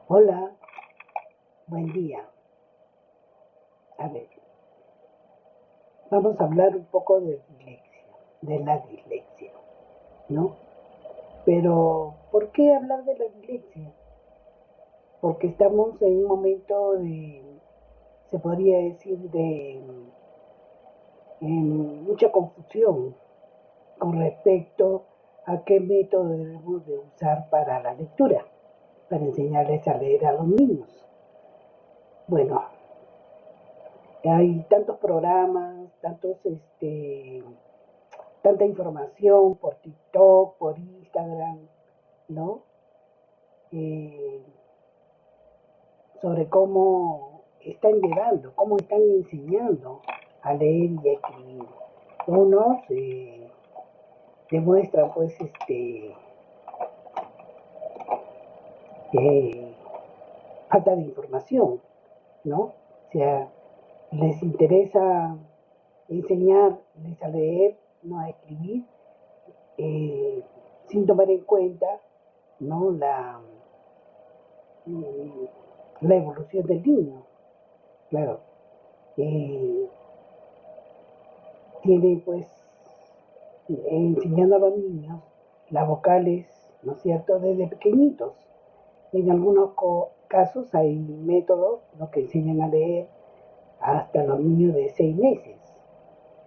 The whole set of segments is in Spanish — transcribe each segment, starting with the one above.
Hola, buen día. A ver, vamos a hablar un poco de la dislexia, ¿no? Pero, ¿por qué hablar de la dislexia? Porque estamos en un momento se podría decir, mucha confusión con respecto a qué método debemos de usar para la lectura, para enseñarles a leer a los niños. Bueno, hay tantos programas, tanta información por TikTok, por Instagram, ¿no? Eh, sobre cómo están enseñando a leer y a escribir. Unos demuestran, pues, eh, falta de información, ¿no? O sea, les interesa enseñarles a leer, no a escribir, eh, sin tomar en cuenta, ¿no? La evolución del niño. Claro, eh, tiene pues enseñando a los niños las vocales, ¿no es cierto?, desde pequeñitos. En algunos casos hay métodos, ¿no?, que enseñan a leer hasta los niños de 6 meses.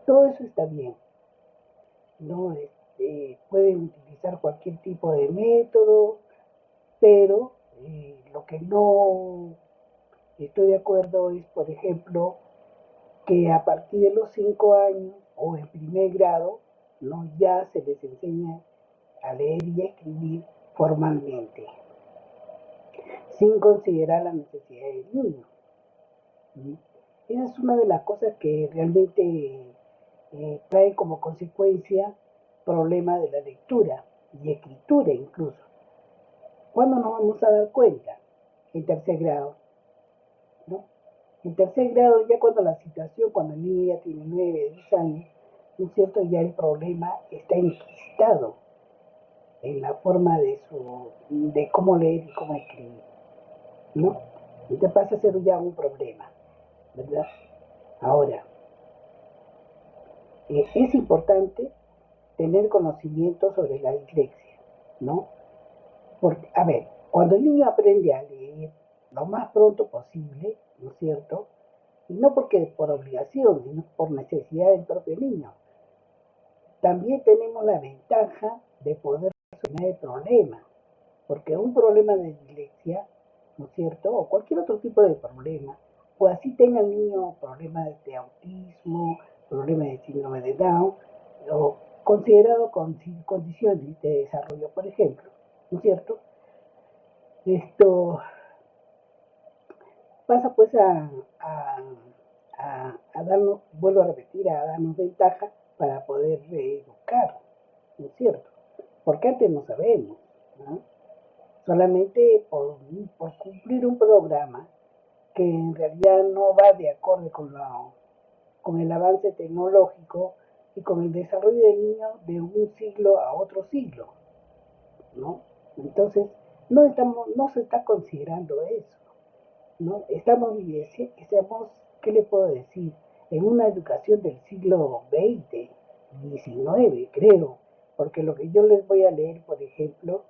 Todo eso está bien, ¿no? Pueden utilizar cualquier tipo de método, pero lo que no estoy de acuerdo es, por ejemplo, que a partir de los 5 años o en primer grado, ¿no?, ya se les enseña a leer y a escribir formalmente, sin considerar la necesidad del niño. ¿Sí? Esa es una de las cosas que realmente trae como consecuencia problemas de la lectura y escritura incluso. ¿Cuándo nos vamos a dar cuenta? En tercer grado, ¿no? En tercer grado, ya cuando la situación, cuando el niño ya tiene 9, 10 años, ¿no es cierto? Ya el problema está enquistado en la forma de cómo leer y cómo escribir, ¿no? Y te pasa a ser ya un problema, ¿verdad? Ahora, es importante tener conocimiento sobre la dislexia, ¿no? Porque, a ver, cuando el niño aprende a leer lo más pronto posible, ¿no es cierto? Y no porque por obligación, sino por necesidad del propio niño. También tenemos la ventaja de poder solucionar el problema, porque un problema de dislexia, ¿no es cierto? O cualquier otro tipo de problema, o así tenga el niño problemas de autismo, problemas de síndrome de Down, o considerado con condiciones de desarrollo, por ejemplo, ¿no es cierto? Esto pasa pues a darnos, vuelvo a repetir, a darnos ventaja para poder reeducar, ¿no es cierto? Porque antes no sabemos, ¿no? Solamente por cumplir un programa que en realidad no va de acorde con el avance tecnológico y con el desarrollo del niño de un siglo a otro siglo, ¿no? Entonces, no se está considerando eso, ¿no? Estamos, ¿qué le puedo decir? En una educación del siglo XX, XIX, creo, porque lo que yo les voy a leer, por ejemplo,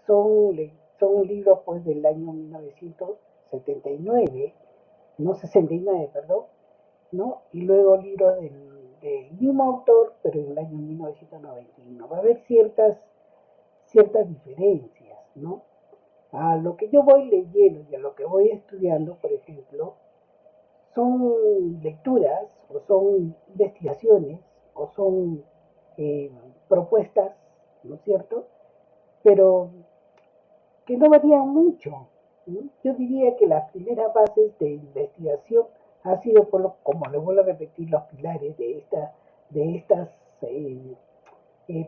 son libros pues del año 1979, no 69, perdón, ¿no? Y luego libros del mismo autor, pero en el año 1991. Va a haber ciertas diferencias, ¿no? A lo que yo voy leyendo y a lo que voy estudiando, por ejemplo, son lecturas o son investigaciones o son eh, propuestas, ¿no es cierto? Pero que no varían mucho, ¿sí? Yo diría que las primeras bases de investigación han sido, como le vuelvo a repetir, los pilares de estas eh,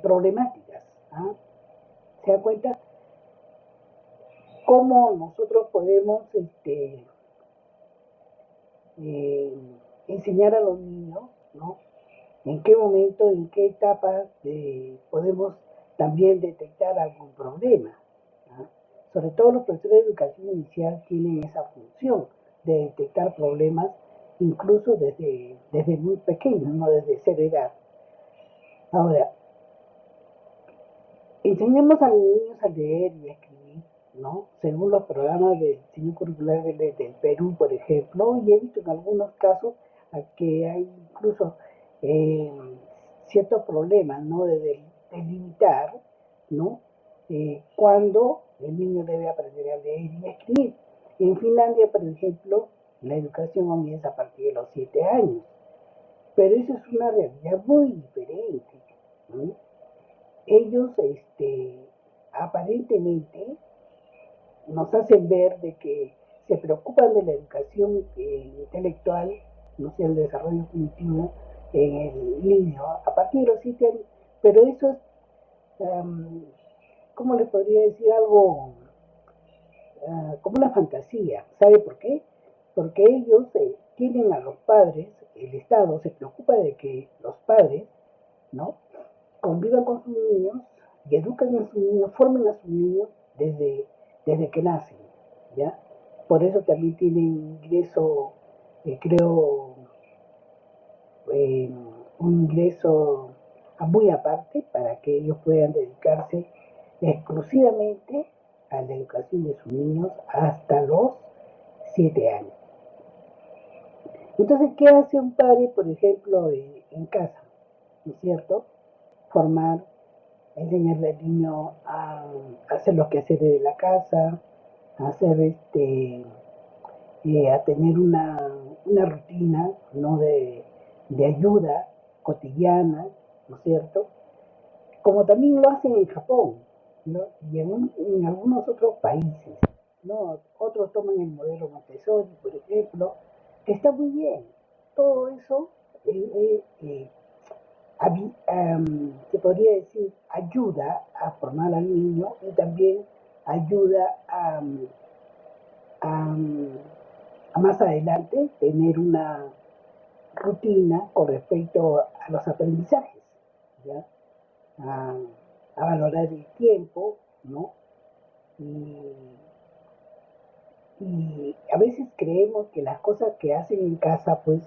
problemáticas. ¿Ah? ¿Se da cuenta? Cómo nosotros podemos eh, enseñar a los niños, ¿no?, en qué momento, en qué etapa podemos también detectar algún problema. ¿Ah? Sobre todo los profesores de educación inicial tienen esa función de detectar problemas incluso desde muy pequeños, no desde cero edad. Ahora, enseñamos a los niños a leer y a escribir, ¿no? Según los programas del diseño curricular del Perú, por ejemplo, y he visto en algunos casos que hay incluso eh, ciertos problemas, ¿no? De delimitar, ¿no? Cuando el niño debe aprender a leer y a escribir. En Finlandia, por ejemplo, la educación comienza a partir de los 7 años, pero eso es una realidad muy diferente, ¿no? Ellos aparentemente nos hacen ver de que se preocupan de la educación intelectual, no sea el desarrollo cognitivo en el niño a partir de los 7 años, pero eso es, ¿cómo le podría decir algo? Como una fantasía. ¿Sabe por qué? Porque ellos tienen a los padres, el Estado se preocupa de que los padres, ¿no? Convivan con sus niños y educan a sus niños, formen a sus niños desde que nacen, ¿ya? Por eso también tienen ingreso, creo, eh, un ingreso muy aparte para que ellos puedan dedicarse exclusivamente a la educación de sus niños hasta los 7 años. Entonces, ¿qué hace un padre, por ejemplo, en casa? ¿No es cierto? Formar, enseñarle al niño a hacer los quehaceres de la casa, a hacer a tener una rutina, ¿no? De ayuda cotidiana, ¿no es cierto? Como también lo hacen en Japón, ¿no? Y en algunos otros países, ¿no? Otros toman el modelo Montessori, por ejemplo, que está muy bien. Todo eso se podría decir, ayuda a formar al niño y también ayuda a, a más adelante tener una rutina con respecto a los aprendizajes, ¿ya? A, a valorar el tiempo, ¿no? Y, y, a veces creemos que las cosas que hacen en casa, pues,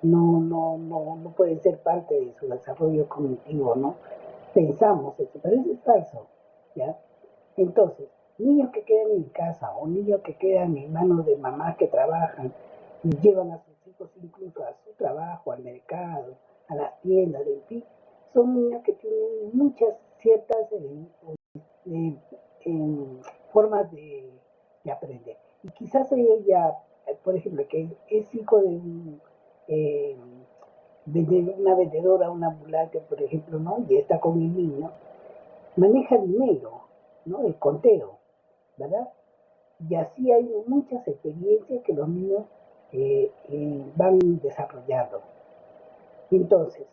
no pueden ser parte de su desarrollo cognitivo, ¿no? Pensamos eso, pero eso es falso, ¿ya? Entonces, niños que quedan en casa o niños que quedan en manos de mamás que trabajan y llevan a sus hijos incluso a su trabajo, al mercado, a las tiendas, en fin, son niños que tienen muchas ciertas eh, eh, formas de aprender. Y quizás ellos ya, por ejemplo, que es hijo de eh, una vendedora, una ambulante, por ejemplo, ¿no? Y está con el niño, maneja dinero, ¿no? El conteo, ¿verdad? Y así hay muchas experiencias que los niños van desarrollando. Entonces,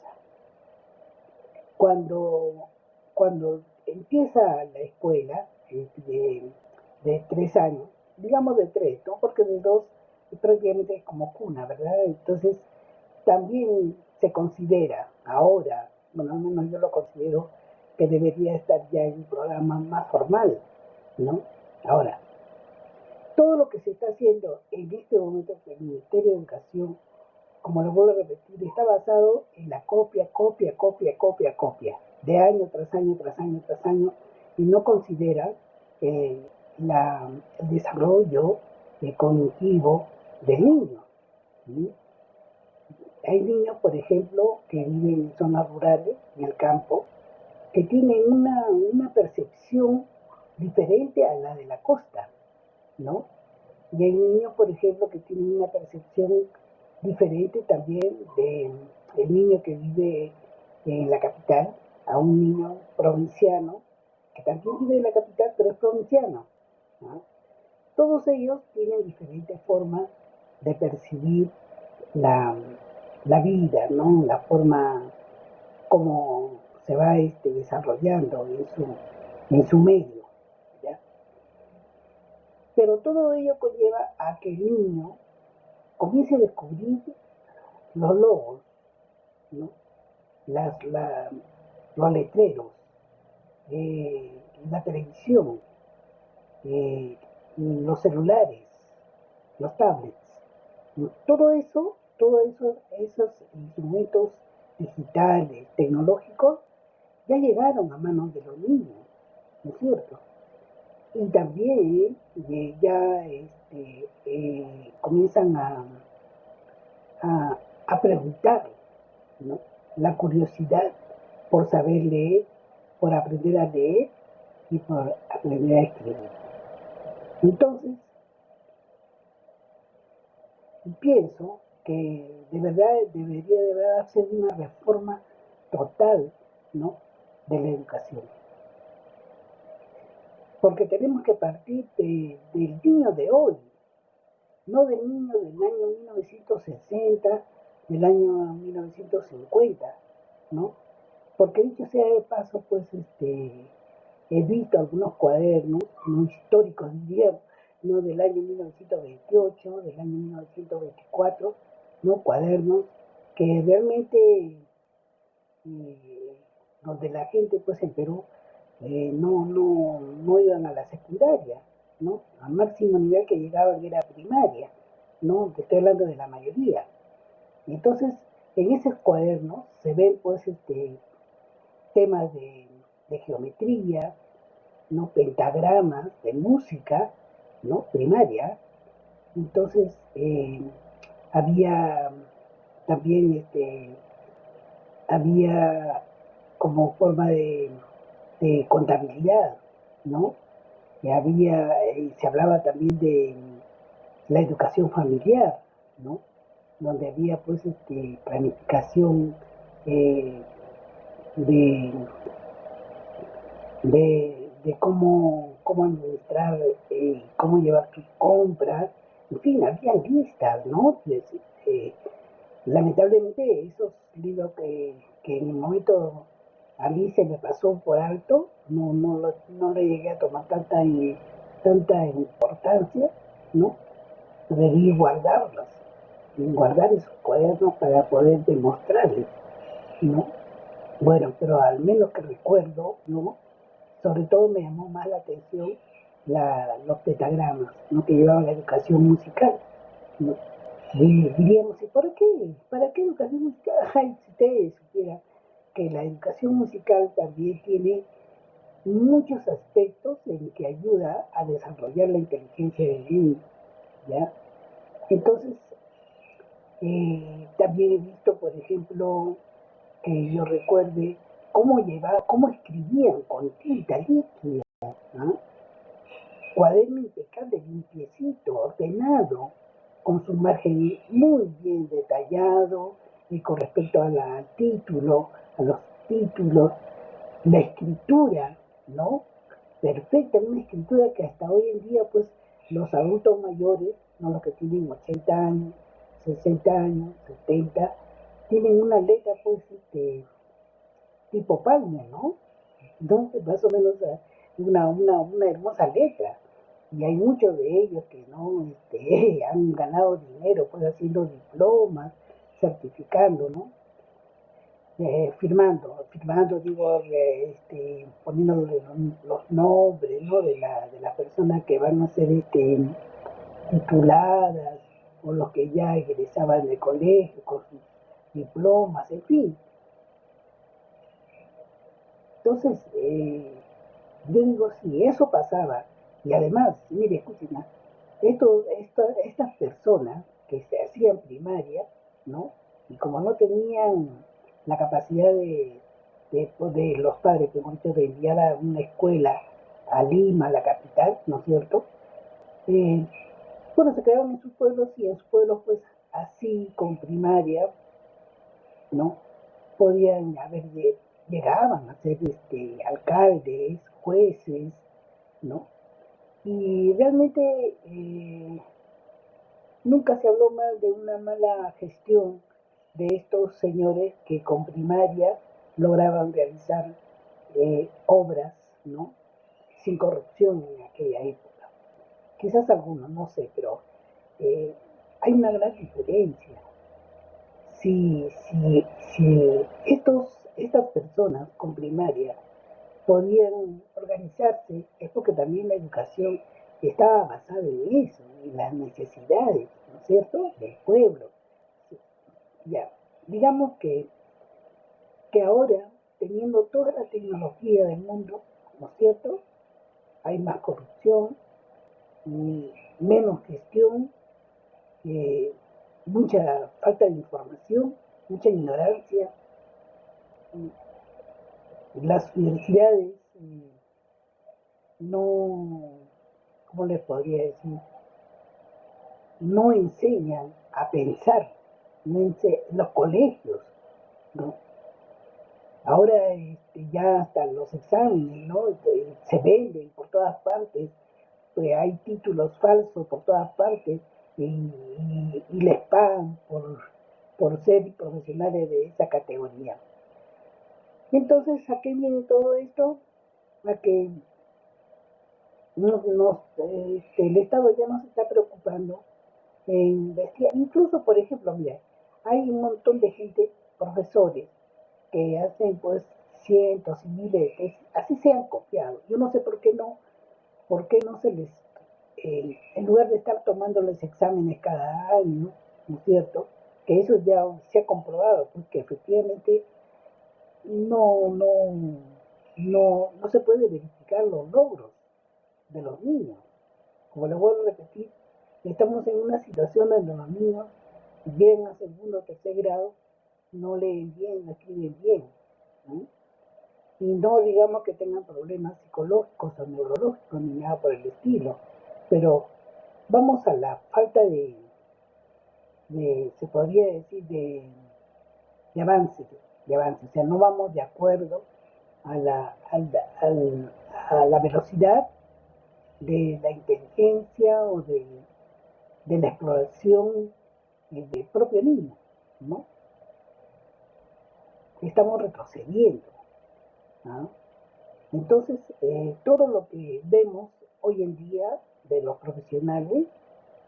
cuando, cuando empieza la escuela de 3 años, digamos de 3, ¿no? Porque de 2 prácticamente es como cuna, ¿verdad? Entonces, también se considera ahora, bueno, al menos yo lo considero, que debería estar ya en un programa más formal, ¿no? Ahora, todo lo que se está haciendo en este momento en el Ministerio de Educación, como lo vuelvo a repetir, está basado en la copia, copia, copia, copia, copia, de año tras año, tras año, tras año, y no considera eh, el desarrollo cognitivo del niño, ¿sí? Hay niños, por ejemplo, que viven en zonas rurales, en el campo, que tienen una percepción diferente a la de la costa, ¿no? Y hay niños, por ejemplo, que tienen una percepción diferente también del niño que vive en la capital a un niño provinciano que también vive en la capital pero es provinciano, ¿no? Todos ellos tienen diferentes formas de percibir la, la vida, ¿no? La forma como se va desarrollando en su medio, ¿ya? Pero todo ello conlleva a que el niño comience a descubrir los logos, ¿no? las, la- los letreros, eh, la televisión, eh, los celulares, los tablets, esos instrumentos digitales, tecnológicos, ya llegaron a manos de los niños, ¿no es cierto? Y también ya comienzan a preguntar, ¿no? La curiosidad por saber leer, por aprender a leer y por aprender a escribir. Entonces, pienso que de verdad debería de hacer una reforma total, ¿no? De la educación. Porque tenemos que partir del niño de hoy, no del niño del año 1960, del año 1950, ¿no? Porque dicho sea de paso, pues he visto algunos cuadernos, no históricos, diría, no del año 1928, del año 1924, ¿no? Cuadernos que realmente, eh, donde la gente, pues en Perú, no iban a la secundaria, ¿no? Al máximo nivel que llegaban era primaria, ¿no? Te estoy hablando de la mayoría. Y entonces, en esos cuadernos se ven, pues, temas de geometría, ¿no? Pentagramas, de música, ¿no? Primaria. Entonces, había también, había como forma de contabilidad, ¿no? Se hablaba también de la educación familiar, ¿no? Donde había pues planificación eh, de, de cómo administrar, cómo llevar tus compras, en fin, había listas, ¿no? Eh, Lamentablemente esos libros que en el momento a mí se me pasó por alto, no le llegué a tomar tanta importancia, ¿no? Debí guardarlos, guardar esos cuadernos para poder demostrarles, ¿no? Bueno, pero al menos que recuerdo, ¿no? Sobre todo me llamó más la atención los pentagramas, ¿no? Que llevaban la educación musical, ¿no? Diríamos, ¿y por qué? ¿Para qué educación musical? Ay, si ustedes supieran que la educación musical también tiene muchos aspectos en que ayuda a desarrollar la inteligencia del niño, ¿ya? Entonces, también he visto, por ejemplo, que yo recuerde cómo escribían con tinta líquida, ¿no? Cuaderno impecable, limpiecito, ordenado, con su margen muy bien detallado y con respecto al título, a los títulos, la escritura, ¿no? Perfecta, una escritura que hasta hoy en día, pues, los adultos mayores, no los que tienen 80 años, 60 años, 70, tienen una letra, pues, tipo palma, ¿no? Entonces, más o menos una hermosa letra. Y hay muchos de ellos que no han ganado dinero, pues haciendo diplomas, certificando, ¿no? Digo, poniendo los nombres, ¿no? De la persona que van a ser tituladas o los que ya egresaban del colegio con sus diplomas, en fin. Entonces, yo digo, si eso pasaba, y además, mire, escúcheme, estas personas que se hacían primaria, ¿no? Y como no tenían la capacidad de los padres, que muchos de enviar a una escuela a Lima, la capital, ¿no es cierto? Eh, bueno, se quedaron en sus pueblos y en sus pueblos, pues, así con primaria, ¿no? Podían llegaban a ser alcaldes, jueces, ¿no? Y realmente nunca se habló mal de una mala gestión de estos señores que con primaria lograban realizar obras, ¿no? Sin corrupción en aquella época. Quizás algunos, no sé, pero eh, hay una gran diferencia. si estas personas con primaria podían organizarse, es porque también la educación estaba basada en eso, en las necesidades, ¿no es cierto?, del pueblo. Ya, digamos que ahora, teniendo toda la tecnología del mundo, ¿no es cierto?, hay más corrupción, y menos gestión, eh, mucha falta de información, mucha ignorancia. Las universidades no, ¿cómo les podría decir? No enseñan a pensar, los colegios, ¿no? Ahora ya hasta los exámenes, ¿no? Se venden por todas partes, pues hay títulos falsos por todas partes y les pagan por ser profesionales de esa categoría. Entonces, ¿a qué viene todo esto? A que el Estado ya no se está preocupando en investigar. Incluso, por ejemplo, mira, hay un montón de gente, profesores, que hacen pues cientos y miles de tesis, así se han copiado. Yo no sé por qué no se les, en lugar de estar tomando los exámenes cada año, ¿no es cierto? Que eso ya se ha comprobado, pues que efectivamente no, no, no se puede verificar los logros de los niños. Como les vuelvo a repetir, estamos en una situación donde los niños llegan a segundo o tercer grado, no leen bien, no escriben bien, ¿no? Y no digamos que tengan problemas psicológicos o neurológicos ni nada por el estilo, pero vamos a la falta se podría decir, de avance, o sea, no vamos de acuerdo a a la velocidad de la inteligencia o de la exploración del propio niño, ¿no? Estamos retrocediendo, ¿no? Entonces, todo lo que vemos hoy en día de los profesionales,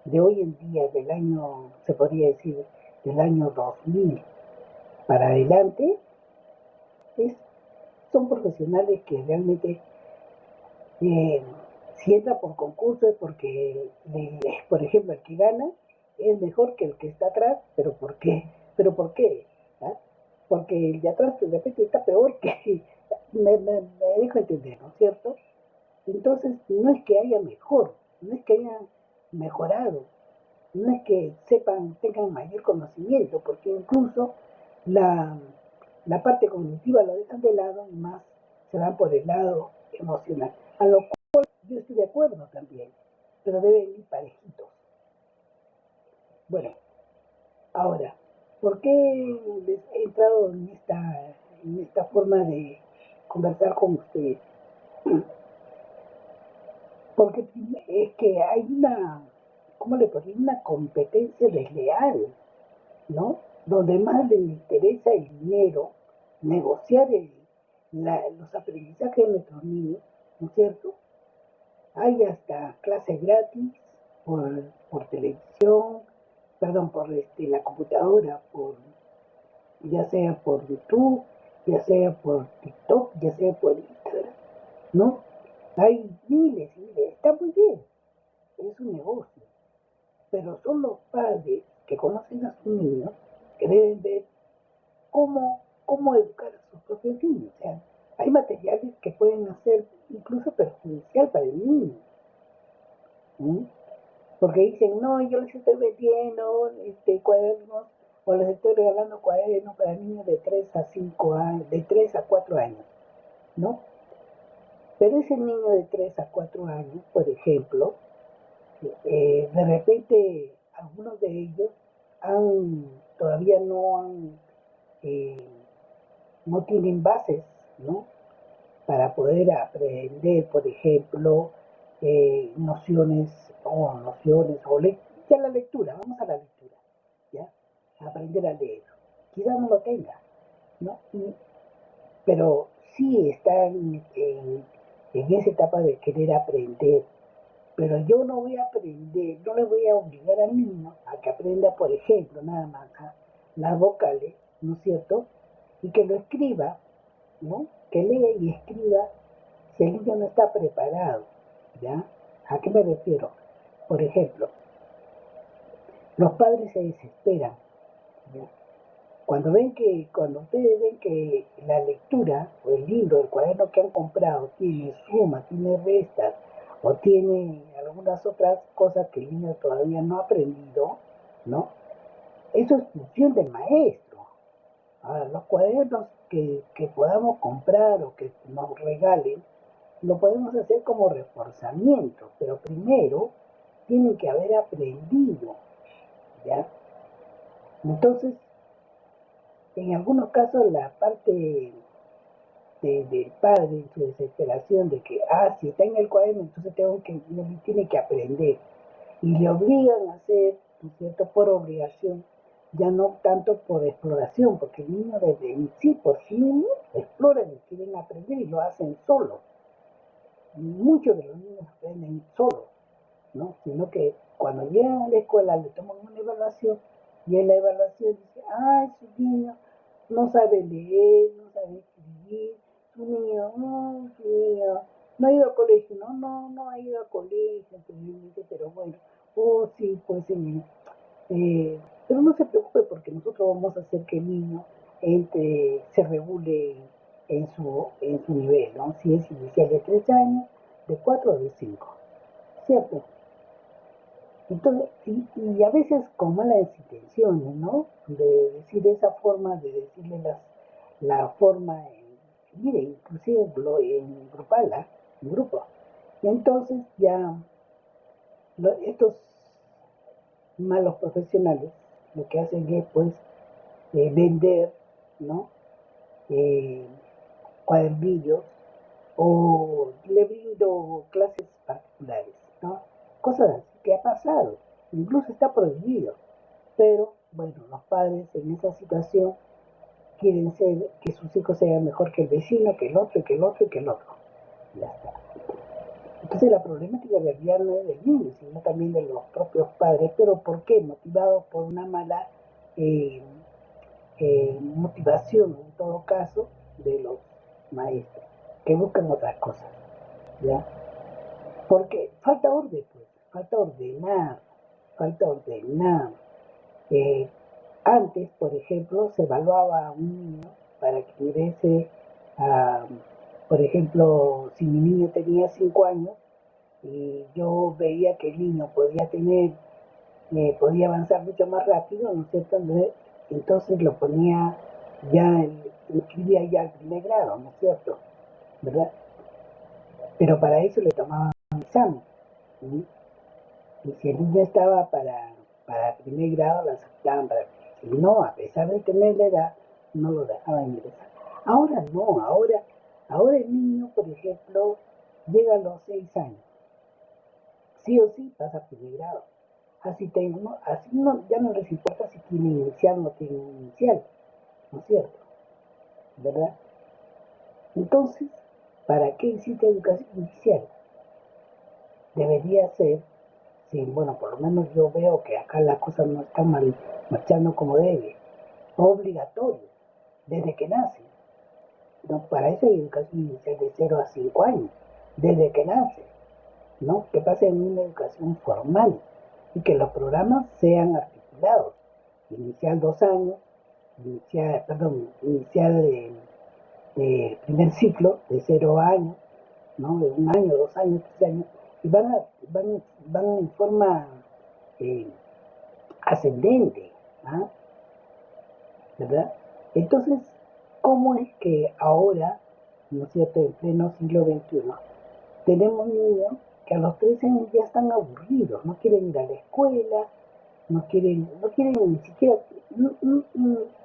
de hoy en día, del año, se podría decir, del año 2000 para adelante, es, son profesionales que realmente, eh, si entra por concurso es porque, por ejemplo, el que gana es mejor que el que está atrás, pero ¿por qué? ¿Pero por qué? ¿Ah? Porque el de atrás de repente está peor que... me dejo entender, ¿no es cierto? Entonces, no es que haya mejor, no es que hayan mejorado, no es que sepan, tengan mayor conocimiento, porque incluso la, la parte cognitiva lo dejan de lado y más se van por el lado emocional. A lo cual yo estoy de acuerdo también, pero deben ir parejitos. Bueno, ahora, ¿por qué les he entrado en esta forma de conversar con ustedes? Porque es que hay ¿cómo le ponía? Una competencia desleal, ¿no? Donde más les interesa el dinero, negociar los aprendizajes de nuestros niños, ¿no es cierto? Hay hasta clases gratis por televisión, perdón, por la computadora, ya sea por YouTube, ya sea por TikTok, ya sea por Instagram, ¿no? Hay miles y miles, está muy bien, es un negocio, pero son los padres que conocen a sus niños que deben ver cómo educar a sus propios niños. O sea, hay materiales que pueden hacer incluso perjudicial para el niño, ¿sí? Porque dicen, no, yo les estoy vendiendo cuadernos o les estoy regalando cuadernos para niños de 3 a 5 años, de 3 a 4 años, ¿no? Pero ese niño de 3 a 4 años, por ejemplo, de repente algunos de ellos todavía eh, no tienen bases, ¿no? Para poder aprender, por ejemplo, nociones ya la lectura, vamos a la lectura, ¿ya? Aprender a leer. Quizás no lo tenga, ¿no? Pero sí están en esa etapa de querer aprender. Pero yo no voy a aprender, no le voy a obligar al niño a que aprenda, por ejemplo, nada más, las vocales, ¿no es cierto? Y que lo escriba, ¿no? Que lea y escriba si el niño no está preparado, ¿ya? ¿A qué me refiero? Por ejemplo, los padres se desesperan, ¿ya? Cuando ustedes ven que la lectura o el libro, el cuaderno que han comprado tiene suma, tiene restas o tiene algunas otras cosas que el niño todavía no ha aprendido, ¿no? Eso es función del maestro. Ahora, los cuadernos que podamos comprar o que nos regalen, lo podemos hacer como reforzamiento, pero primero tienen que haber aprendido, ¿ya? Entonces, en algunos casos la parte del padre en su desesperación de que, si está en el cuaderno, entonces tiene que aprender. Y le obligan a hacer, ¿no es cierto?, por obligación, ya no tanto por exploración, porque el niño desde en sí, por sí mismo, exploran y quieren aprender y lo hacen solo. Muchos de los niños aprenden solos, ¿no? Sino que cuando llegan a la escuela le toman una evaluación y en la evaluación dice, ese niño no sabe leer, no sabe escribir, su niño no ha ido a colegio, no ha ido a colegio anteriormente, pero bueno, sí, pues pero no se preocupe porque nosotros vamos a hacer que el niño se regule en su nivel, ¿no? Si es inicial de 3 años, de 4 o de 5, ¿cierto? Entonces, y a veces con malas intenciones, ¿no? De decir esa forma, de decirle la forma, mire, inclusive en grupal, en grupo. Y entonces ya estos malos profesionales lo que hacen es pues vender, ¿no? Eh, cuadernillos o le brindo clases particulares, ¿no? Cosas así que ha pasado, incluso está prohibido, pero bueno, los padres en esa situación quieren ser que sus hijos sean mejor que el vecino, que el otro, y que el otro, y que el otro. Ya está. Entonces la problemática en realidad no es del niño, sino también de los propios padres, pero ¿por qué? Motivados por una mala eh, motivación, en todo caso, de los maestros, que buscan otras cosas, ¿ya? Porque falta orden, pues, falta ordenar. Eh, Antes, por ejemplo, se evaluaba a un niño para que ingrese a, por ejemplo, si mi niño tenía 5 años y yo veía que el niño podía avanzar mucho más rápido, ¿no es cierto? Entonces lo ponía lo inscribía ya al primer grado, ¿no es cierto? ¿Verdad? Pero para eso le tomaban un examen, ¿sí? Y si el niño estaba para primer grado, lo aceptaban para. Si no, a pesar de tener la edad, no lo dejaban ingresar. Ahora no, ahora el niño, por ejemplo, llega a los 6 años. Sí o sí pasa a primer grado. Así no, ya no les importa si tiene inicial o no tiene inicial, ¿no es cierto? ¿Verdad? Entonces, ¿para qué existe educación inicial? Debería ser, sí, bueno, por lo menos yo veo que acá las cosas no están marchando como debe, obligatorio, desde que nace. No, para eso hay educación inicial de 0 a 5 años, desde que nace, ¿no? Que pase en una educación formal y que los programas sean articulados. Inicial 2 años, inicial de primer ciclo de 0 años, ¿no? De 1 año, 2 años, 3 años, y van en forma eh, ascendente, ¿ah? ¿Verdad? Entonces, ¿cómo es que ahora, ¿no es cierto?, en pleno siglo XXI, tenemos niños que a los 13 años ya están aburridos, no quieren ir a la escuela, no quieren ni siquiera,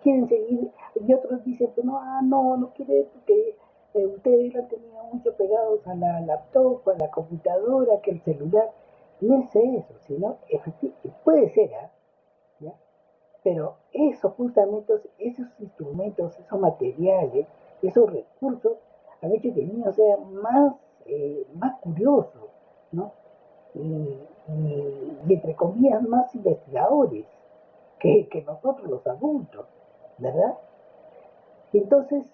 quieren seguir, y otros dicen, pues no quiere porque ustedes lo tenían mucho pegados a la laptop, a la computadora, que el celular. No es eso, sino, puede ser, ¿ya? Pero eso justamente, esos instrumentos, esos materiales, esos recursos, han hecho que el niño sea más curioso, ¿no? Y entre comillas, más investigadores, que nosotros los adultos, ¿verdad? Entonces,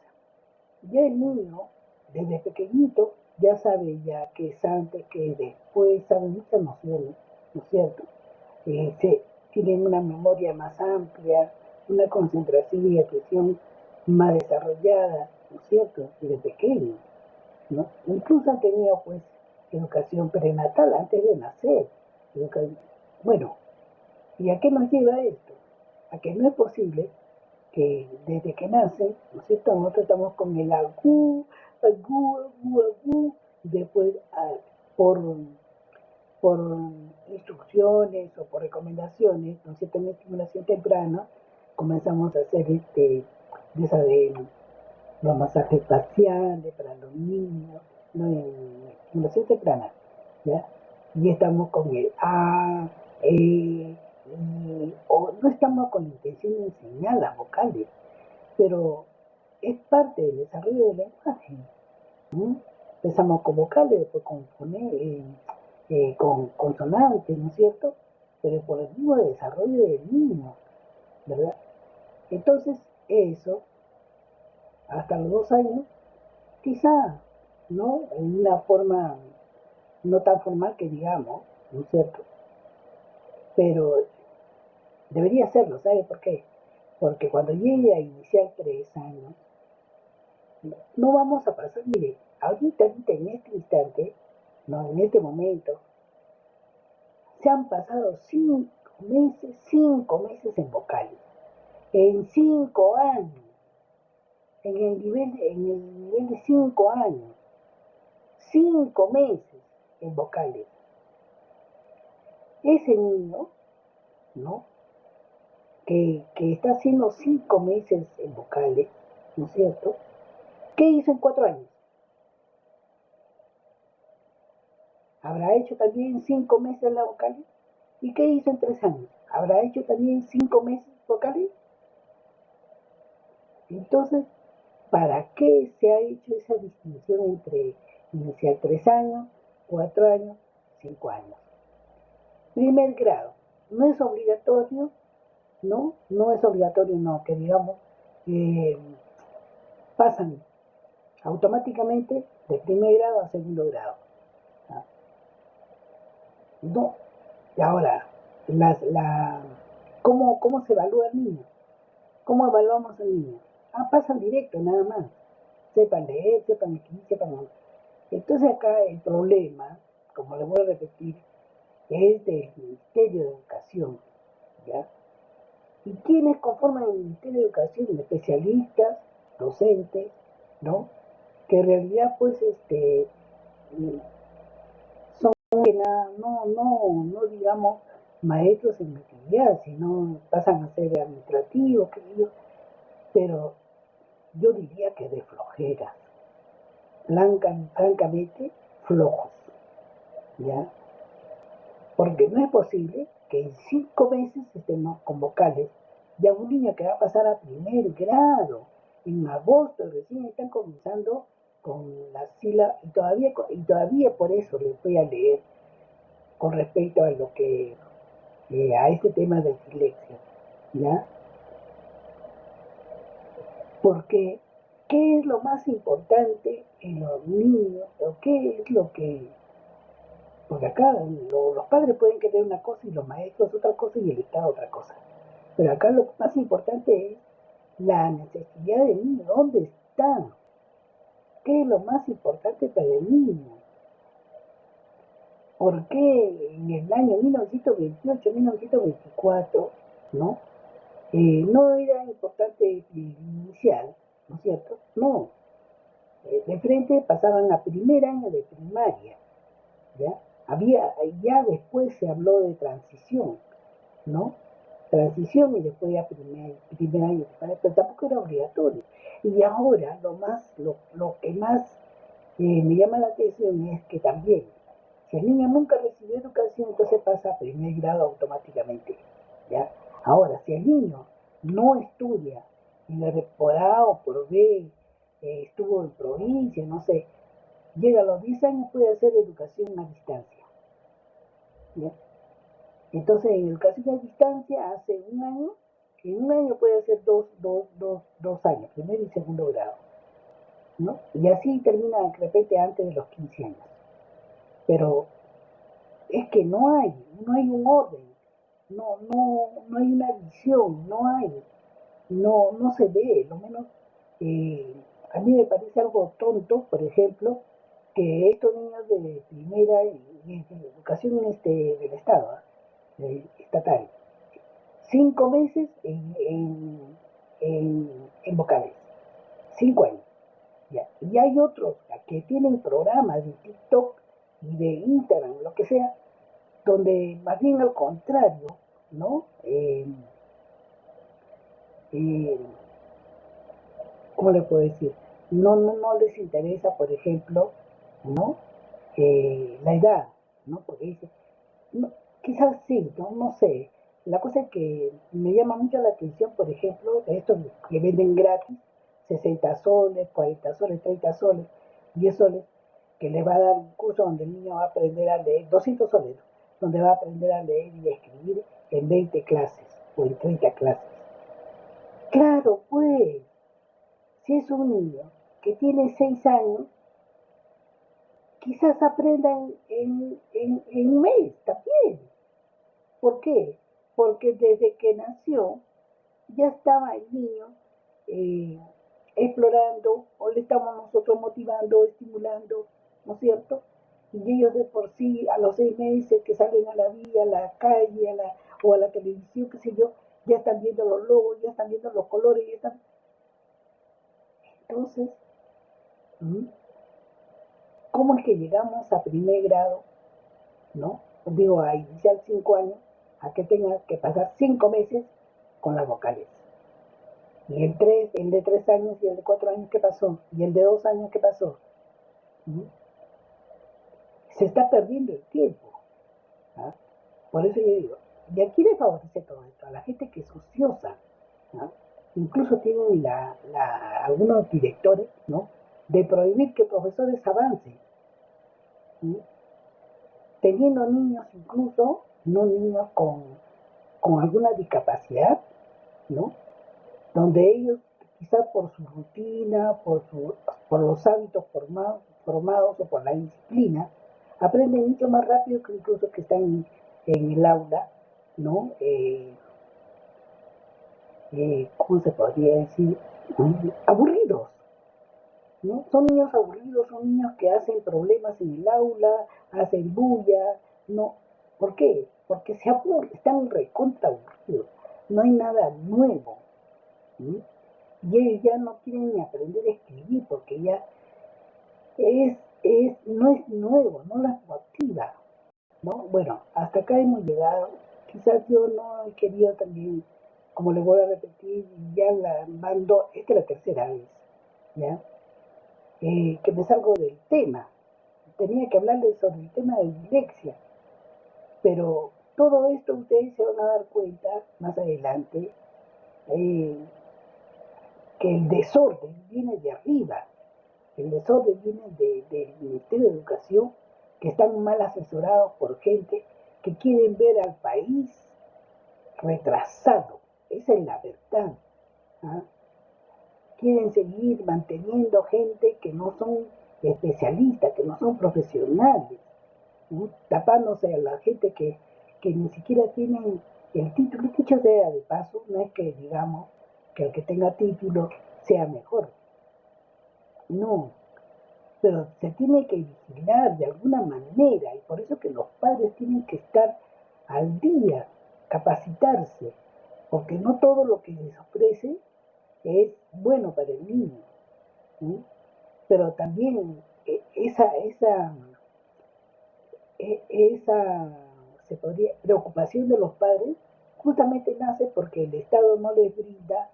ya el niño, desde pequeñito, ya sabe ya que es antes, que es después, sabe muchas nociones, ¿no es cierto? Tienen una memoria más amplia, una concentración y atención más desarrollada, ¿no es cierto? Desde pequeño, ¿no? Incluso han tenido, pues, educación prenatal antes de nacer. Educa- bueno, ¿y a qué nos lleva esto? A que no es posible que desde que nace, ¿no es cierto? Nosotros estamos con el agú, agú, agú, agú, y después por, por instrucciones o por recomendaciones, ¿no es cierto? En estimulación temprana, comenzamos a hacer ya saben, los masajes faciales para los niños, ¿no? En estimulación temprana, ¿ya? Y estamos con el A, E, I, o no estamos con la intención de enseñar las vocales, pero es parte del desarrollo del lenguaje. ¿No? Empezamos con vocales, después con consonantes, ¿no es cierto? Pero por el mismo desarrollo del niño, ¿verdad? Entonces, eso, hasta los 2 años, quizá, ¿no? En una forma no tan formal que digamos, ¿no es cierto? Pero debería serlo, ¿sabe por qué? Porque cuando llegue a iniciar 3 años, no vamos a pasar, mire, ahorita en este instante, no, en este momento, se han pasado 5 meses en vocales, en 5 años, en el nivel de 5 años, 5 meses en vocales. Ese niño, ¿no? Que está haciendo 5 meses en vocales, ¿no es cierto? ¿Qué hizo en 4 años? ¿Habrá hecho también 5 meses la vocales? ¿Y qué hizo en 3 años? ¿Habrá hecho también 5 meses vocales? Entonces, ¿para qué se ha hecho esa distinción entre iniciar 3 años, 4 años, 5 años? Primer grado, no es obligatorio, ¿no? No es obligatorio, no, que digamos, eh, pasan automáticamente de primer grado a segundo grado. ¿Ah? No. Y ahora, las, la, ¿cómo se evalúa el niño? ¿Cómo evaluamos al niño? Pasan directo, nada más. Sepan leer, sepan escribir, sepan... Entonces acá el problema, como le voy a repetir, es del Ministerio de Educación, ¿ya? ¿Y quiénes conforman el Ministerio de Educación? Especialistas, docentes, ¿no? Que en realidad, pues, son que nada, no digamos maestros en actividad, sino pasan a ser administrativos, queridos, pero yo diría que de flojera, francamente flojos, ¿ya? Porque no es posible que en 5 meses estemos con vocales. Ya un niño que va a pasar a primer grado, en agosto recién están comenzando con la sílaba, y todavía por eso les voy a leer con respecto a lo que, a este tema del dislexia, ¿ya? Porque, ¿qué es lo más importante en los niños? ¿O qué es lo que porque acá los padres pueden querer una cosa y los maestros otra cosa y el Estado otra cosa. Pero acá lo más importante es la necesidad del niño. ¿Dónde está? ¿Qué es lo más importante para el niño? ¿Por qué en el año 1928, 1924, ¿no? No era importante inicial, ¿no es cierto? No. De frente pasaban a primer año de primaria, ¿ya? Ya después se habló de transición, ¿no? Transición y después ya primer año, pero tampoco era obligatorio. Y ahora lo que más me llama la atención es que también, si el niño nunca recibió educación, entonces pasa a primer grado automáticamente, ¿ya? Ahora, si el niño no estudia, y por A o por B, estuvo en provincia, no sé, llega a los 10 años, puede hacer educación a distancia, ¿ya? Entonces, en educación a distancia, hace un año, en un año puede hacer dos años, primero y segundo grado, ¿no? Y así termina de repente antes de los 15 años. Pero es que no hay un orden, no hay una visión, no se ve, lo menos a mí me parece algo tonto, por ejemplo, que estos niños de primera y de educación del Estado, estatal, 5 meses en vocales, 5 años. Ya. Y hay otros que tienen programas de TikTok y de Instagram, lo que sea, donde más bien al contrario, ¿no? Eh, ¿Cómo le puedo decir? No les interesa, por ejemplo, ¿no? La edad, ¿no? Porque dice, no, quizás sí, no sé. La cosa es que me llama mucho la atención, por ejemplo, de estos que venden gratis, 60 soles, 40 soles, 30 soles, 10 soles, que les va a dar un curso donde el niño va a aprender a leer, 200 soles, donde va a aprender a leer y a escribir en 20 clases o en 30 clases. Claro, pues, si es un niño que tiene 6 años, quizás aprenda en un mes también. ¿Por qué? Porque desde que nació ya estaba el niño eh, explorando o le estamos nosotros motivando, estimulando, ¿no es cierto? Y ellos de por sí a los 6 meses que salen a la vía, a la calle, o a la televisión, qué sé yo, ya están viendo los logos, ya están viendo los colores, ya están... Entonces, ¿Mm? ¿cómo es que llegamos a primer grado, ¿no? Digo, a iniciar 5 años, a que tenga que pasar 5 meses con las vocales? Y el de 3 años y el de 4 años, ¿qué pasó? Y el de 2 años, ¿qué pasó? ¿Mm? Se está perdiendo el tiempo. ¿Ah? Por eso yo digo, y aquí le favorece todo esto a la gente que es ociosa. ¿Ah? Incluso tienen algunos directores, ¿no? De prohibir que profesores avancen. ¿Mm? Teniendo niños incluso, no niños con alguna discapacidad, ¿no? Donde ellos, quizás por su rutina, por los hábitos formados o por la disciplina, aprenden mucho más rápido que incluso que están en el aula, ¿no? ¿Cómo se podría decir? Aburridos, ¿no? Son niños aburridos, son niños que hacen problemas en el aula, hacen bulla, ¿no? ¿Por qué? Porque se aburren, están recontra aburridos, no hay nada nuevo, ¿sí? Y ellos ya no quieren ni aprender a escribir porque ya no es nuevo, no las motiva, ¿no? Bueno, hasta acá hemos llegado. Quizás yo no he querido también, como le voy a repetir, ya la mando, esta es la tercera vez, ¿ya? Que me salgo del tema. Tenía que hablarles sobre el tema de dislexia, pero todo esto ustedes se van a dar cuenta más adelante eh, que el desorden viene de arriba. El desorden viene del Ministerio de Educación, que están mal asesorados por gente que quieren ver al país retrasado. Esa es la verdad. ¿Ah? Quieren seguir manteniendo gente que no son especialistas, que no son profesionales, ¿no? Tapándose a la gente que ni siquiera tienen el título. Dicho sea de paso, no es que digamos que el que tenga título sea mejor. No, pero se tiene que vigilar de alguna manera y por eso que los padres tienen que estar al día, capacitarse, porque no todo lo que les ofrece es bueno para el niño, ¿sí? Pero también esa preocupación de los padres justamente nace porque el Estado no les brinda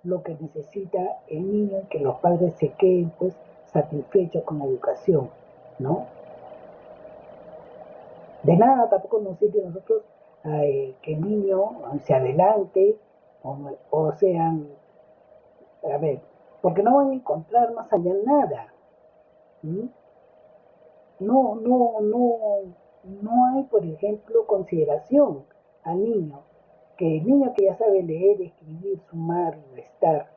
lo que necesita el niño y que los padres se queden pues satisfechos con la educación, ¿no? De nada tampoco nos sirve a nosotros que el niño se adelante o sean, a ver, porque no van a encontrar más allá nada. ¿Sí? No hay, por ejemplo, consideración. al niño, que el niño que ya sabe leer, escribir, sumar y restar,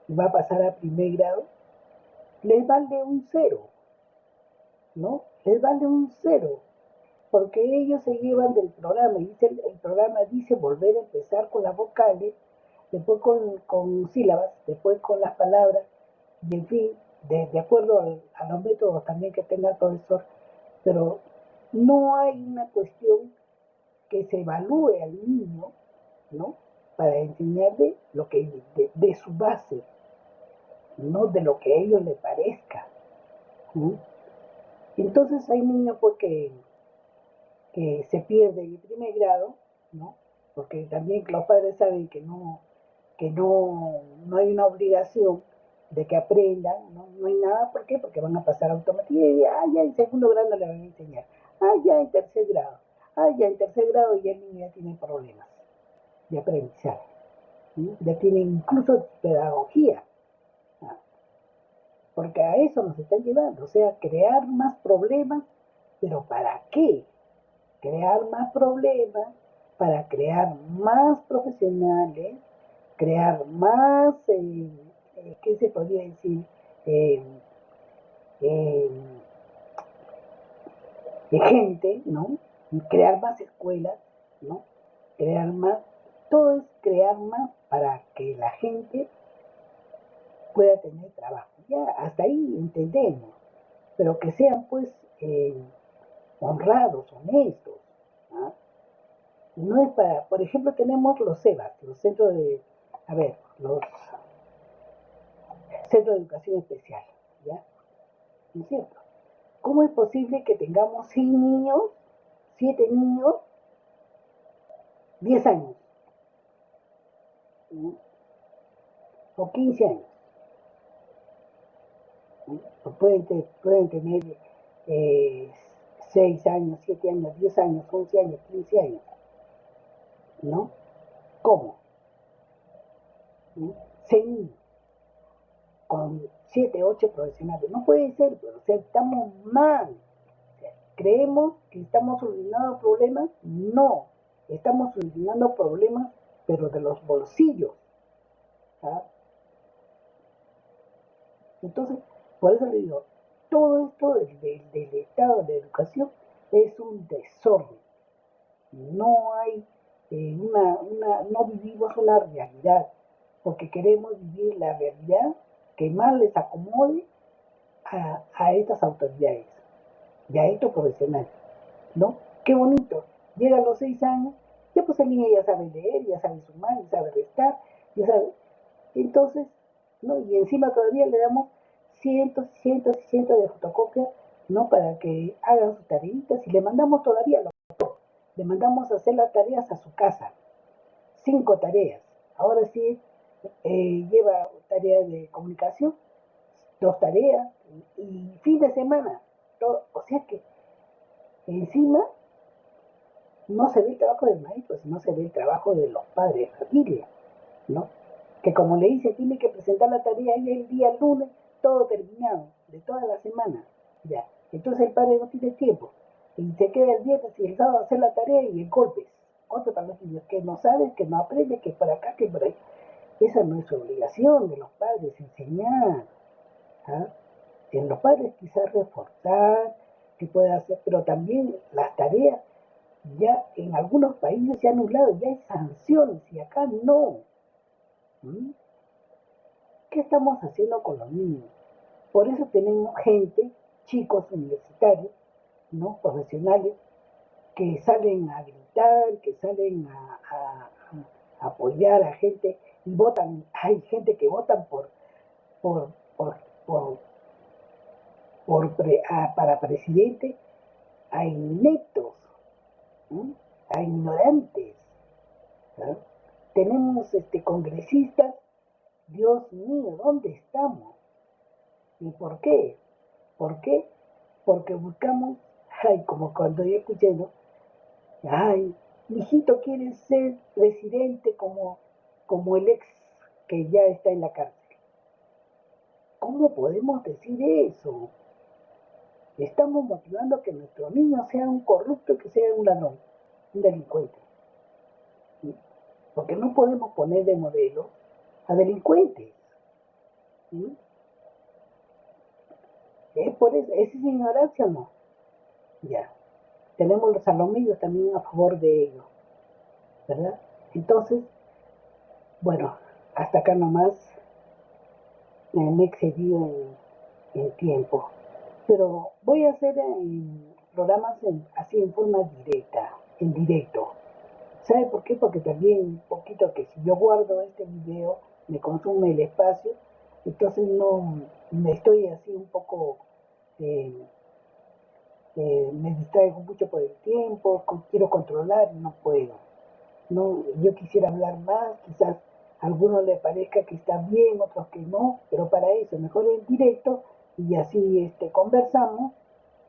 y va a pasar a primer grado, les vale un cero, ¿no? Les vale un cero, porque ellos se llevan del programa, y el programa dice volver a empezar con las vocales, después con sílabas, después con las palabras, y en fin, de acuerdo a los métodos también que tenga el profesor, pero no hay una cuestión que se evalúe al niño, ¿no? Para enseñarle lo que de su base, no de lo que a ellos les parezca, ¿no? Entonces hay niños pues, que se pierden en primer grado, ¿no? Porque también los padres saben que no hay una obligación de que aprendan, ¿no? No hay nada, ¿por qué? Porque van a pasar automáticamente, y ya en segundo grado le van a enseñar, ya en tercer grado, ya en tercer grado ya el niño ya tiene problemas de aprendizaje, ¿sí? Ya tiene incluso pedagogía, ¿no? Porque a eso nos están llevando, o sea, crear más problemas, pero ¿para qué? Crear más problemas para crear más profesionales, crear más, ¿qué se podría decir? Eh, eh, Gente, ¿no? Crear más escuelas, ¿no? Crear más, todo es crear más para que la gente pueda tener trabajo. Ya hasta ahí entendemos, pero que sean pues honrados, honestos, ¿no? No es para, por ejemplo, tenemos los CEBAS, los centros de, a ver, los centros de educación especial, ¿ya? ¿No es cierto? ¿Cómo es posible que tengamos 100 niños, 7 niños, 10 años, ¿no? O 15 años? ¿No? O pueden tener eh, 6 años, 7 años, 10 años, 11 años, 15 años, ¿no? ¿Cómo? ¿No? 6 niños con 7, 8 profesionales. No puede ser, pero, o sea, estamos mal. O sea, ¿creemos que estamos solucionando problemas? No, estamos solucionando problemas, pero de los bolsillos, ¿ah? Entonces, por eso le digo, todo esto del estado de educación es un desorden. No hay no vivimos una realidad, porque queremos vivir la realidad que más les acomode a estas autoridades y a estos profesionales, ¿no? Qué bonito. Llega a los 6 años, ya pues el niño ya sabe leer, ya sabe sumar, ya sabe restar, ya sabe. Entonces, ¿no? Y encima todavía le damos cientos, cientos y cientos de fotocopias, ¿no? Para que hagan sus tareitas y le mandamos todavía, le mandamos a hacer las tareas a su casa, 5 tareas. Ahora sí, lleva tareas de comunicación, 2 tareas, y fin de semana, todo. O sea que encima no se ve el trabajo del maestro, sino se ve el trabajo de los padres de familia, ¿no? Que como le dice, tiene que presentar la tarea y el día lunes, todo terminado, de toda la semana, ya. Entonces el padre no tiene tiempo, y se queda el viernes y el sábado a hacer la tarea y el golpe para los niños, que no saben, que no aprenden, que por acá, que por ahí. Esa no es obligación de los padres, enseñar, ¿ah? En los padres quizás reforzar, que pueda hacer, pero también las tareas ya en algunos países se han anulado, ya hay sanciones y acá no. ¿Mm? ¿Qué estamos haciendo con los niños? Por eso tenemos gente, chicos universitarios, ¿no? Profesionales, que salen a gritar, que salen a apoyar a gente y votan. Hay gente que votan por, por, por, para presidente a ineptos, ¿no? A ignorantes, ¿no? Tenemos congresistas, Dios mío, ¿dónde estamos? ¿Y por qué? ¿Por qué? Porque buscamos, como cuando yo escuché, ¿no? Ay, mijito quiere ser presidente como el ex que ya está en la cárcel. ¿Cómo podemos decir eso? Estamos motivando a que nuestro niño sea un corrupto, que sea un ladrón, un delincuente. porque no podemos poner de modelo a delincuentes. ¿Sí? ¿Es por eso? ¿Es ignorancia o no? Ya. Tenemos los salomillos también a favor de ello, ¿verdad? Entonces, bueno, hasta acá nomás me he excedido en tiempo. Pero voy a hacer programas así en forma directa, en directo. ¿Sabe por qué? Porque también un poquito que si yo guardo este video me consume el espacio, entonces no me estoy así un poco, eh, me distraigo mucho por el tiempo, quiero controlar y no puedo. No, yo quisiera hablar más, quizás a algunos les parezca que está bien, otros que no, pero para eso mejor en directo y así conversamos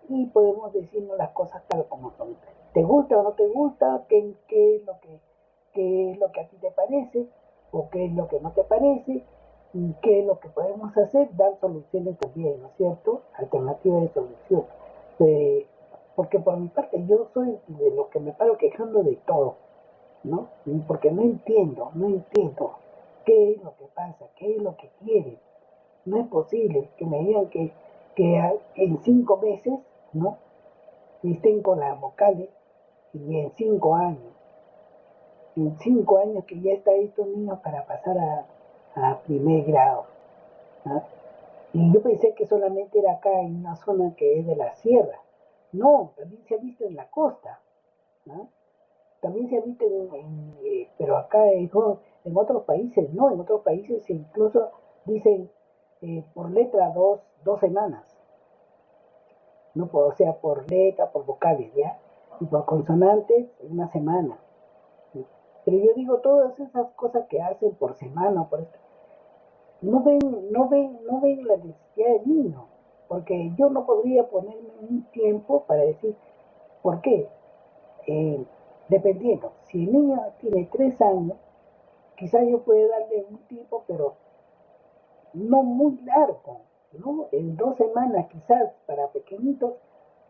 y podemos decirnos las cosas tal como son. ¿Te gusta o no te gusta? ¿Qué es lo que a ti te parece? ¿O qué es lo que no te parece? ¿Y qué es lo que podemos hacer? Dar soluciones también, ¿no es cierto? Alternativas de solución. Eh, Porque por mi parte yo soy de los que me paro quejando de todo, ¿no? Porque no entiendo qué es lo que pasa, qué es lo que quieren. No es posible que me digan que en 5 meses, ¿no? Estén con las vocales y en 5 años que ya está estos niños para pasar a primer grado, ¿no? Y yo pensé que solamente era acá en una zona que es de la sierra. No, también se ha visto en la costa, ¿no? También se ha visto pero acá en otros países, no, en otros países incluso dicen por letra 2 semanas, no o sea, por letra, por vocales, ¿ya? Y por consonantes, una semana. ¿Sí? Pero yo digo, todas esas cosas que hacen por semana, por esto, no ven la necesidad del niño, porque yo no podría ponerme un tiempo para decir, ¿por qué? Eh, Dependiendo, si el niño tiene 3 años, quizás yo pueda darle un tiempo, pero no muy largo, ¿no? En 2 semanas quizás para pequeñitos,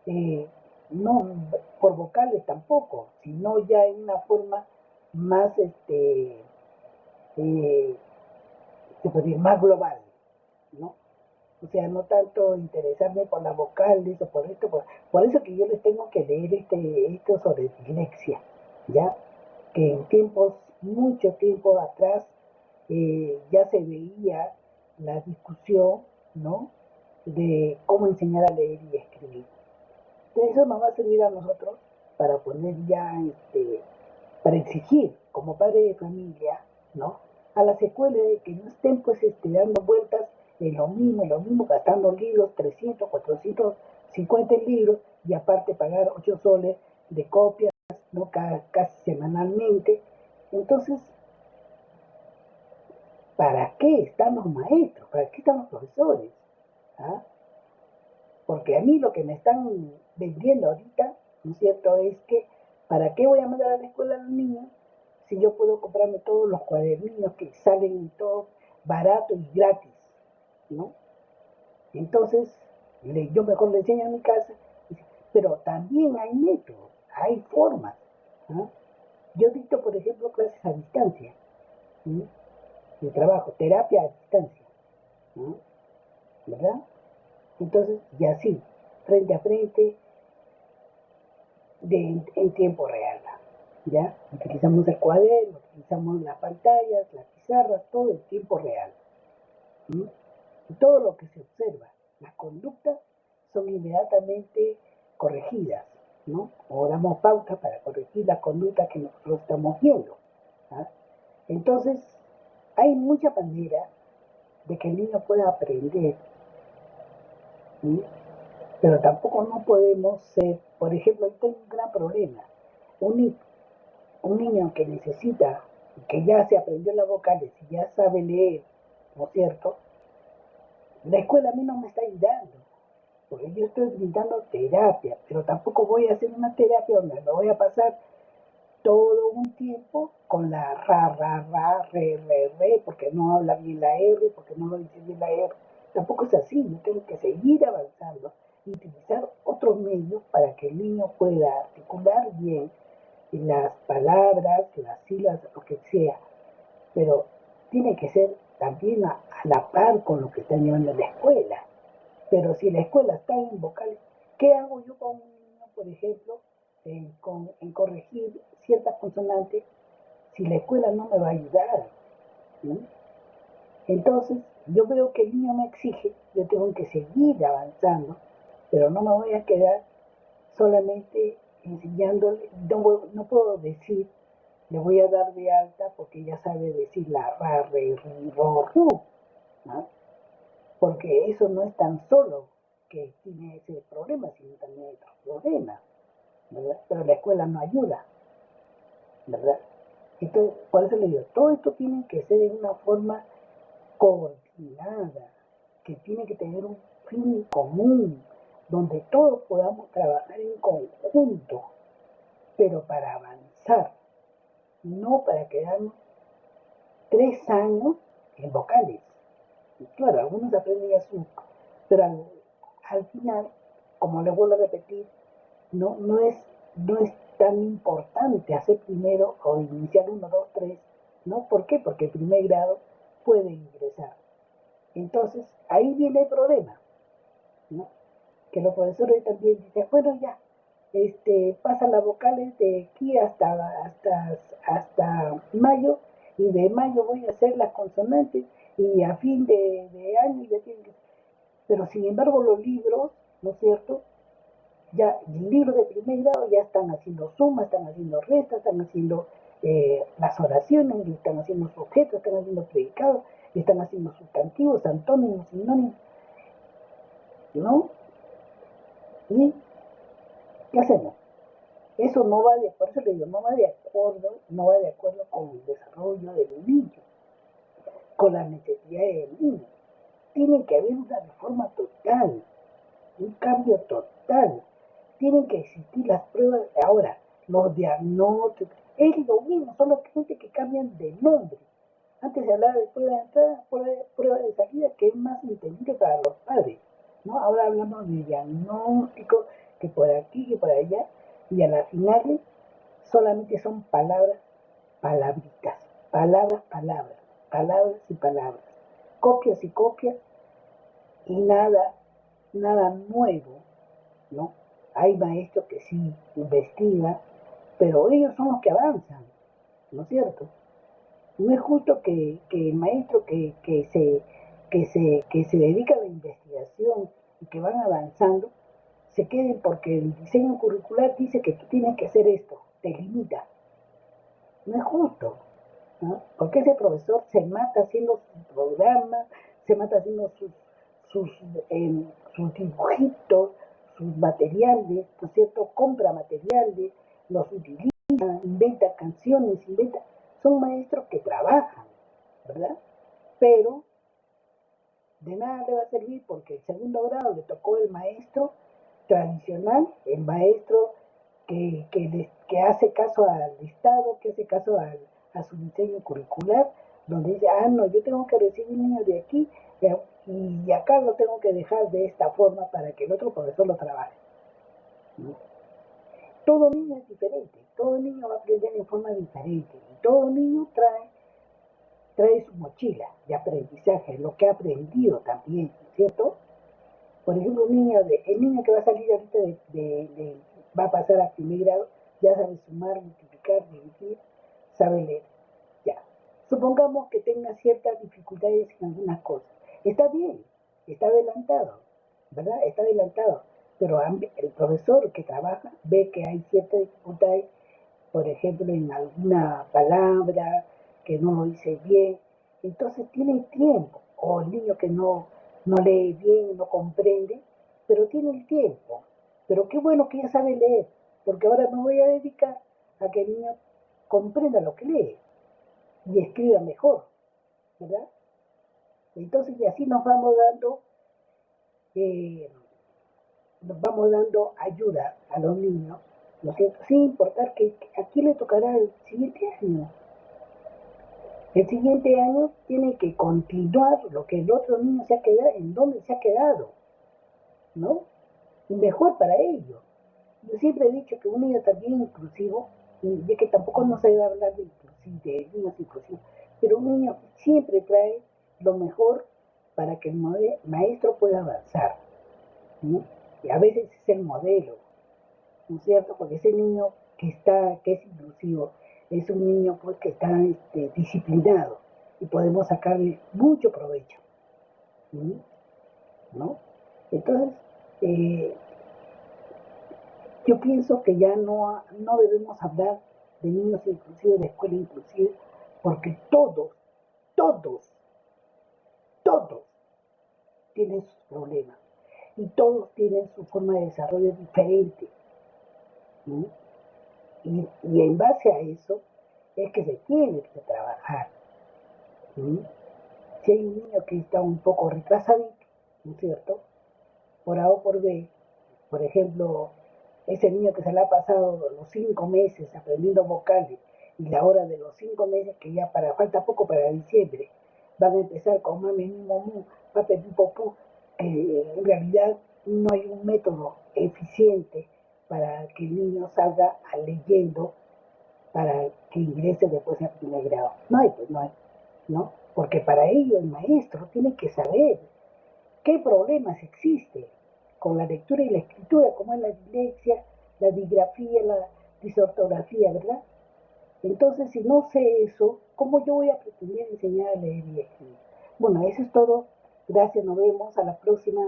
eh, no por vocales tampoco, sino ya en una forma más, eh, se puede decir, más global, ¿no? O sea, no tanto interesarme por las vocales o por esto, por eso que yo les tengo que leer esto sobre dislexia, ¿ya? Que en mucho tiempo atrás, ya se veía la discusión, ¿no? De cómo enseñar a leer y escribir. Entonces eso nos va a servir a nosotros para poner ya, para exigir como padre de familia, ¿no? A las escuelas de que no estén pues dando vueltas en lo mismo, gastando libros, 300, 450 libros y aparte pagar 8 soles de copias, ¿no? Casi semanalmente. Entonces, ¿para qué están los maestros? ¿Para qué están los profesores? ¿Ah? Porque a mí lo que me están vendiendo ahorita, ¿no es cierto?, es que ¿para qué voy a mandar a la escuela a los niños si yo puedo comprarme todos los cuadernillos que salen todos baratos y gratis, ¿no? Entonces, yo mejor le enseño en mi casa, pero también hay métodos, hay formas, ¿no? Yo dicto, por ejemplo, clases a distancia, ¿no? De trabajo, terapia a distancia, ¿no? ¿Verdad? Entonces, y así, frente a frente, en tiempo real. ¿Ya? Utilizamos el cuaderno, utilizamos las pantallas, las pizarras, todo en tiempo real. ¿Sí? Y todo lo que se observa, las conductas son inmediatamente corregidas, ¿no? O damos pautas para corregir las conductas que nosotros estamos viendo. ¿Ah? Entonces, hay mucha manera de que el niño pueda aprender, ¿sí? Pero tampoco no podemos ser, por ejemplo, ahí tengo un gran problema. Un, un niño que necesita, que ya se aprendió las vocales y ya sabe leer, ¿no es cierto? La escuela a mí no me está ayudando, porque yo estoy brindando terapia, pero tampoco voy a hacer una terapia donde me voy a pasar todo un tiempo con la ra, re, porque no habla bien la R, porque no lo dice bien la R. Tampoco es así, yo tengo que seguir avanzando y utilizar otros medios para que el niño pueda articular bien, las palabras, las sílabas, lo que sea, pero tiene que ser también a la par con lo que están llevando en la escuela. Pero si la escuela está en vocales, ¿qué hago yo con un niño, por ejemplo, en corregir ciertas consonantes si la escuela no me va a ayudar? ¿No? Entonces, yo veo que el niño me exige, yo tengo que seguir avanzando, pero no me voy a quedar solamente enseñándole, no puedo decir, le voy a dar de alta porque ya sabe decir la ra, re, ri, ro, ru, ¿no? Porque eso no es tan solo que tiene ese problema, sino también hay otros problemas, ¿verdad? Pero la escuela no ayuda, ¿verdad? Entonces, por eso le digo, todo esto tiene que ser de una forma coordinada, que tiene que tener un fin común, donde todos podamos trabajar en conjunto, pero para avanzar, no para quedarnos 3 años en vocales. Y claro, algunos aprenden ya su, pero al final, como les vuelvo a repetir, no es tan importante hacer primero o iniciar 1, 2, 3, ¿no? ¿Por qué? Porque el primer grado puede ingresar. Entonces, ahí viene el problema, ¿no? Que los profesores también dicen, bueno, ya, pasa las vocales de aquí hasta mayo, y de mayo voy a hacer las consonantes, y a fin de año ya tienen que... Pero sin embargo los libros, ¿no es cierto? Ya el libro de primer grado ya están haciendo sumas, están haciendo restas, están haciendo las oraciones, están haciendo sujetos, están haciendo predicados, están haciendo sustantivos, antónimos, sinónimos, ¿no? ¿Y qué hacemos? Eso no va de, por eso le digo, no va de acuerdo con el desarrollo del niño, con las necesidades del niño. Tiene que haber una reforma total, un cambio total. Tienen que existir las pruebas de ahora, los diagnósticos. Es lo mismo, solo gente que cambian de nombre. Antes se hablaba de prueba de entrada, prueba de salida, que es más entendible para los padres, ¿no? Ahora hablamos de diagnóstico, que por aquí, que por allá, y a la final solamente son palabras, palabritas, palabras, palabras, palabras y palabras, copias y copias, y nada nuevo, ¿no? Hay maestros que sí investigan, pero ellos son los que avanzan, ¿no es cierto? No es justo que el maestro que se dedica a la investigación y que van avanzando se queden porque el diseño curricular dice que tú tienes que hacer esto, te limita. No es justo, ¿no? Porque ese profesor se mata haciendo sus programas, se mata haciendo sus, eh, sus dibujitos, sus materiales, ¿no es cierto? Compra materiales, los utiliza, inventa canciones, son maestros que trabajan, ¿verdad? Pero de nada le va a servir porque el segundo grado le tocó el maestro tradicional, el maestro que hace caso al Estado, que hace caso a su diseño curricular, donde dice, no, yo tengo que recibir niños de aquí y acá lo tengo que dejar de esta forma para que el otro profesor lo trabaje, ¿no? Todo niño es diferente, todo niño va a aprender de forma diferente y todo niño trae su mochila de aprendizaje, lo que ha aprendido también, ¿cierto? Por ejemplo, el niño que va a salir ahorita va a pasar a primer grado, ya sabe sumar, multiplicar, dividir, sabe leer, ya. Supongamos que tenga ciertas dificultades en algunas cosas. Está bien, está adelantado, ¿verdad? Está adelantado, pero el profesor que trabaja ve que hay ciertas dificultades, por ejemplo, en alguna palabra que no lo dice bien, entonces tiene tiempo, o el niño que no lee bien, no comprende, pero tiene el tiempo. Pero qué bueno que ya sabe leer, porque ahora me voy a dedicar a que el niño comprenda lo que lee y escriba mejor, ¿verdad? Entonces, y así eh, nos vamos dando ayuda a los niños, ¿no es cierto? Sin importar que aquí le tocará el siguiente año. El siguiente año tiene que continuar lo que el otro niño se ha quedado, en donde se ha quedado, ¿no? Y mejor para ellos. Yo siempre he dicho que un niño también inclusivo de que tampoco no se debe hablar de niños inclusivos, pero un niño siempre trae lo mejor para que el maestro pueda avanzar, ¿no? Y a veces es el modelo, ¿no es cierto? Porque ese niño que es inclusivo, es un niño pues que está disciplinado y podemos sacarle mucho provecho, ¿no? Entonces, eh, yo pienso que ya no debemos hablar de niños inclusivos, de escuela inclusiva, porque todos, todos tienen sus problemas y todos tienen su forma de desarrollo diferente, ¿no? Y en base a eso es que se tiene que trabajar, ¿no? Si hay un niño que está un poco retrasadito, ¿no es cierto? Por A o por B, por ejemplo, ese niño que se le ha pasado los 5 meses aprendiendo vocales y la hora de los 5 meses que ya falta poco para diciembre, van a empezar con mami, mi, momu, papi, popú, en realidad no hay un método eficiente para que el niño salga leyendo para que ingrese después al primer grado. No hay, pues no hay, ¿no? Porque para ello el maestro tiene que saber qué problemas existen con la lectura y la escritura, como es la dislexia, la digrafía, la disortografía, ¿verdad? Entonces, si no sé eso, ¿cómo yo voy a pretender enseñar a leer y escribir? Bueno, eso es todo. Gracias, nos vemos a la próxima.